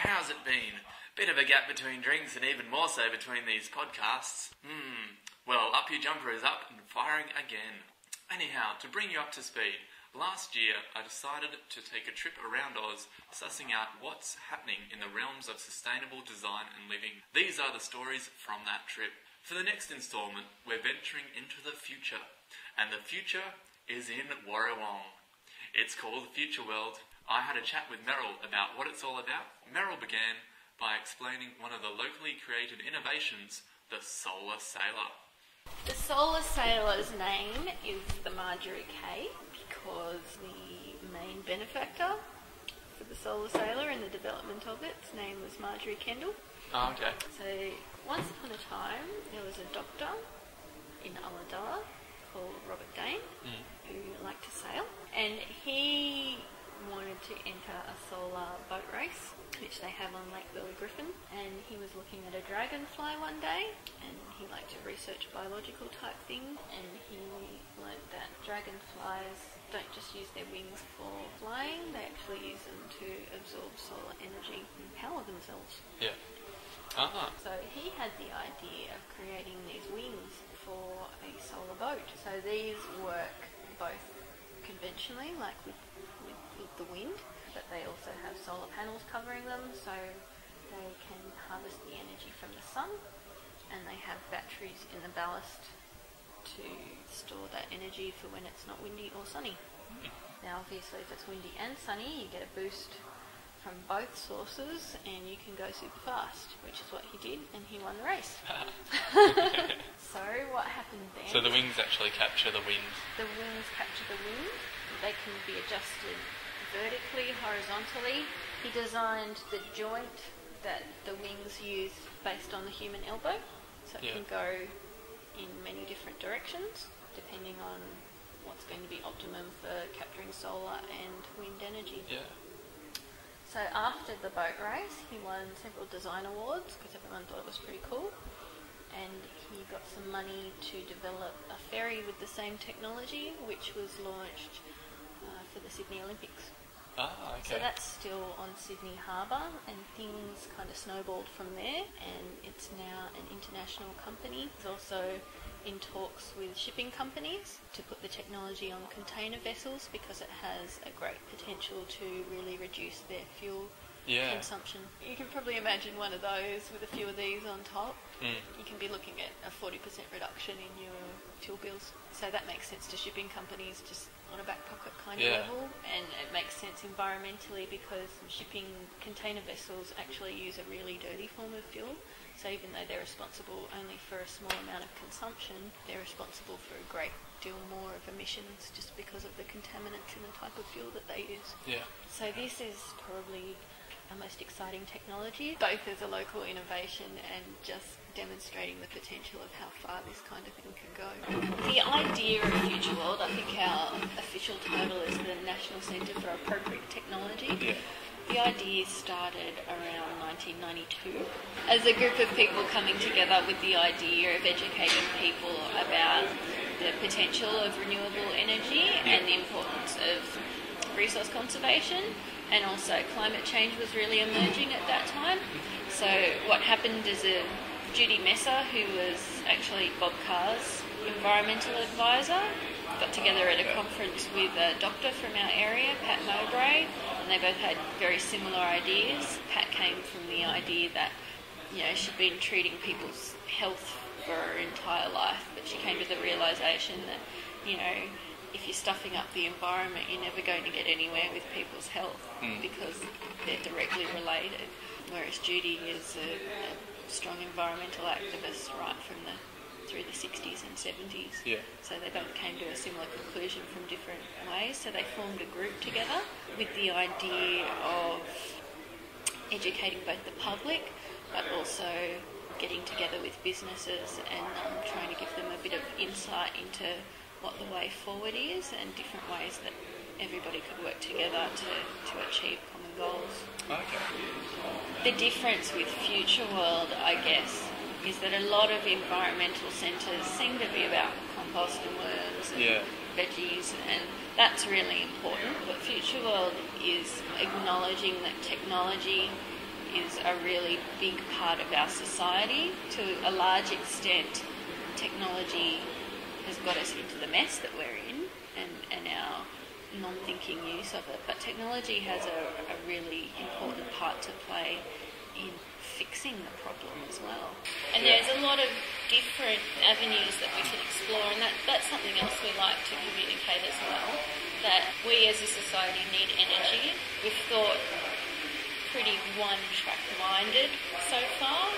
how's it been? Bit of a gap between drinks and even more so between these podcasts. Well, Up Your Jumper is up and firing again. Anyhow, to bring you up to speed, last year I decided to take a trip around Oz, sussing out what's happening in the realms of sustainable design and living. These are the stories from that trip. For the next instalment, we're venturing into the future, and the future is in Warrawong. It's called Futureworld. I had a chat with Meryl about what it's all about. Meryl began by explaining one of the locally created innovations, the solar sailor. The solar sailor's name is the Marjorie K because the main benefactor for the solar sailor and the development of its name was Marjorie Kendall. Oh, okay. So once upon a time there was a doctor in Ulladulla called Robert Dane who liked to sail, and he wanted to enter a solar boat race which they have on Lake Billy Griffin, and he was looking at a dragonfly one day and he liked to research biological type things, and he learnt that dragonflies don't just use their wings for flying, they actually use them to absorb solar energy and power themselves. Yeah. Uh-huh. So he had the idea of creating these wings for a solar boat. So these work both conventionally, like with the wind, but they also have solar panels covering them, so they can harvest the energy from the sun, and they have batteries in the ballast to store that energy for when it's not windy or sunny. Now obviously if it's windy and sunny, you get a boost from both sources and you can go super fast, which is what he did, and he won the race. So what happened then? So the wings actually capture the wind? The wings capture the wind. They can be adjusted vertically, horizontally. He designed the joint that the wings use based on the human elbow, so it can go in many different directions depending on what's going to be optimum for capturing solar and wind energy. Yeah. So after the boat race, he won several design awards because everyone thought it was pretty cool, and he got some money to develop a ferry with the same technology, which was launched for the Sydney Olympics. Ah, okay. So that's still on Sydney Harbour, and things kind of snowballed from there, and it's now an international company. It's also in talks with shipping companies to put the technology on container vessels because it has a great potential to really reduce their fuel consumption. You can probably imagine one of those with a few of these on top. You can be looking at a 40% reduction in your fuel bills. So that makes sense to shipping companies just on a back pocket kind of level, and it makes sense environmentally because shipping container vessels actually use a really dirty form of fuel. So even though they're responsible only for a small amount of consumption, they're responsible for a great deal more of emissions just because of the contaminants in the type of fuel that they use. Yeah. So this is probably our most exciting technology, both as a local innovation and just demonstrating the potential of how far this kind of thing can go. The idea of Futureworld, I think our official title is the National Centre for Appropriate Technology. Yeah. The idea started around 1992 as a group of people coming together with the idea of educating people about the potential of renewable energy and the importance of resource conservation, and also climate change was really emerging at that time. So what happened is Judy Messer, who was actually Bob Carr's environmental advisor, got together at a conference with a doctor from our area, Pat Mowbray, and they both had very similar ideas. Pat came from the idea that, she'd been treating people's health for her entire life, but she came to the realisation that, if you're stuffing up the environment, you're never going to get anywhere with people's health because they're directly related. Whereas Judy is a strong environmental activist right through the 60s and 70s. Yeah. So they both came to a similar conclusion from different ways. So they formed a group together with the idea of educating both the public but also getting together with businesses and trying to give them a bit of insight into what the way forward is and different ways that everybody could work together to achieve common goals. Okay. The difference with Futureworld, I guess, is that a lot of environmental centres seem to be about compost and worms and veggies, and that's really important. But Futureworld is acknowledging that technology is a really big part of our society. To a large extent, technology has got us into the mess that we're in and our non-thinking use of it. But technology has a really important part to play in fixing the problem as well. And there's a lot of different avenues that we can explore, and that's something else we like to communicate as well, that we as a society need energy. We've thought pretty one-track minded so far,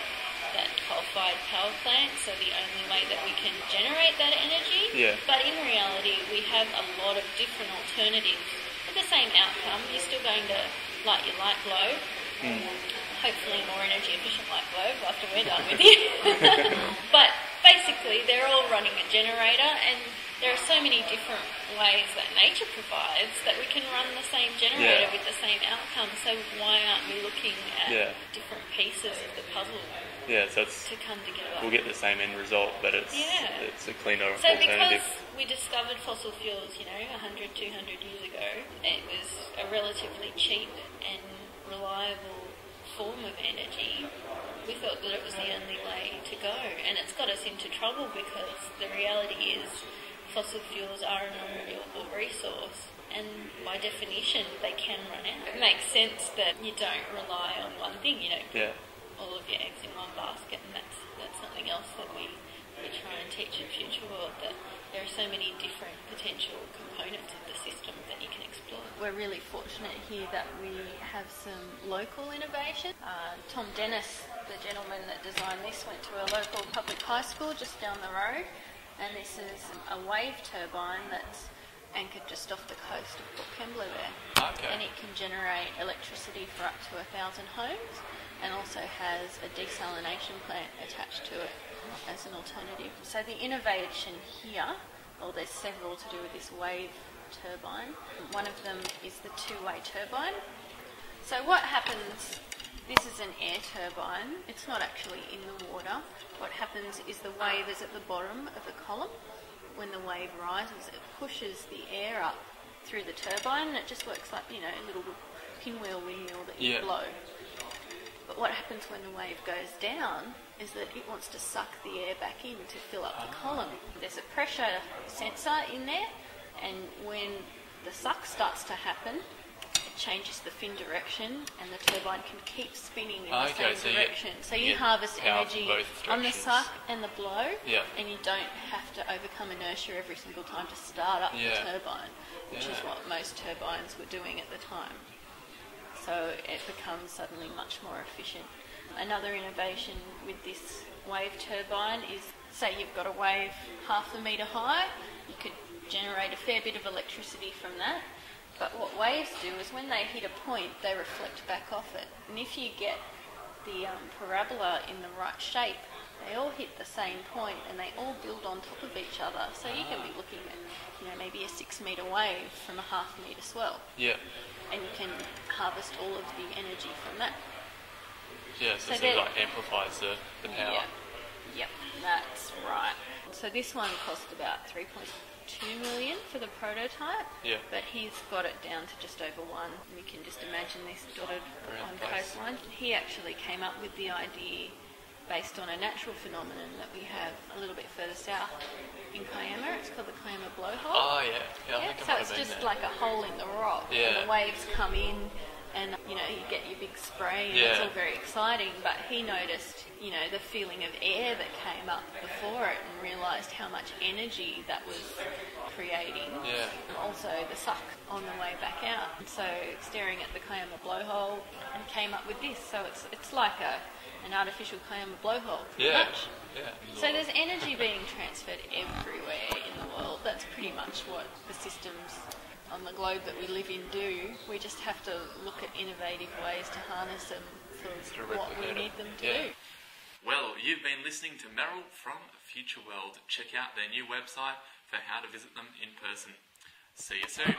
that coal-fired power plants are the only way that we can generate that energy. Yeah. But in reality, we have a lot of different alternatives with the same outcome. You're still going to light your light globe, hopefully more energy efficient light globe after we're done with you. But basically, they're all running a generator, and there are so many different ways that nature provides that we can run the same generator with the same outcome. So why aren't we looking at different pieces of the puzzle? Yeah, so it's, to come together. We'll get the same end result, but it's a cleaner so alternative. Because we discovered fossil fuels, 100, 200 years ago, it was a relatively cheap and reliable form of energy. We thought that it was the only way to go, and it's got us into trouble because the reality is fossil fuels are a non-renewable resource, and by definition they can run out. It makes sense that you don't rely on one thing, all of your eggs in one basket, and that's something else that we try and teach at Futureworld, that there are so many different potential components of the system that you can explore. We're really fortunate here that we have some local innovation. Tom Dennis, the gentleman that designed this, went to a local public high school just down the road, and this is a wave turbine that's anchored just off the coast of Port Kembla there. Okay. And it can generate electricity for up to 1,000 homes, and also has a desalination plant attached to it as an alternative. So the innovation here, there's several to do with this wave turbine. One of them is the two-way turbine. So what happens, this is an air turbine, it's not actually in the water. What happens is the wave is at the bottom of the column. When the wave rises, it pushes the air up through the turbine, and it just works like, a little pinwheel windmill that you blow. But what happens when the wave goes down is that it wants to suck the air back in to fill up the column. There's a pressure sensor in there, and when the suck starts to happen, it changes the fin direction, and the turbine can keep spinning in the same direction. So you harvest energy on the suck and the blow, and you don't have to overcome inertia every single time to start up the turbine, which is what most turbines were doing at the time. So it becomes suddenly much more efficient. Another innovation with this wave turbine is, say you've got a wave half a metre high, you could generate a fair bit of electricity from that. But what waves do is when they hit a point, they reflect back off it. And if you get the parabola in the right shape, they all hit the same point and they all build on top of each other. So you can be looking at, maybe a 6 metre wave from a half metre swell. Yeah. And you can harvest all of the energy from that. Yeah, so it amplifies the power. Yep, that's right. So this one cost about 3.2 million for the prototype, but he's got it down to just over 1. You can just imagine this dotted on coastline. He actually came up with the idea based on a natural phenomenon that we have a little bit further south in Kiama. It's called the Kiama blowhole. Oh, yeah. I think so it's just like a hole in the rock. Yeah. And the waves come in and, you get your big spray and it's all very exciting. But he noticed, the feeling of air that came up before it and realised how much energy that was creating. Yeah. And also the suck on the way back out. And so staring at the Kiama blowhole and came up with this. So it's like an artificial Kiama blowhole, pretty much. Yeah. So there's energy being transferred everywhere in the world. That's pretty much what the systems on the globe that we live in do. We just have to look at innovative ways to harness them for what we need them to do. Well, you've been listening to Meryl from Futureworld. Check out their new website for how to visit them in person. See you soon.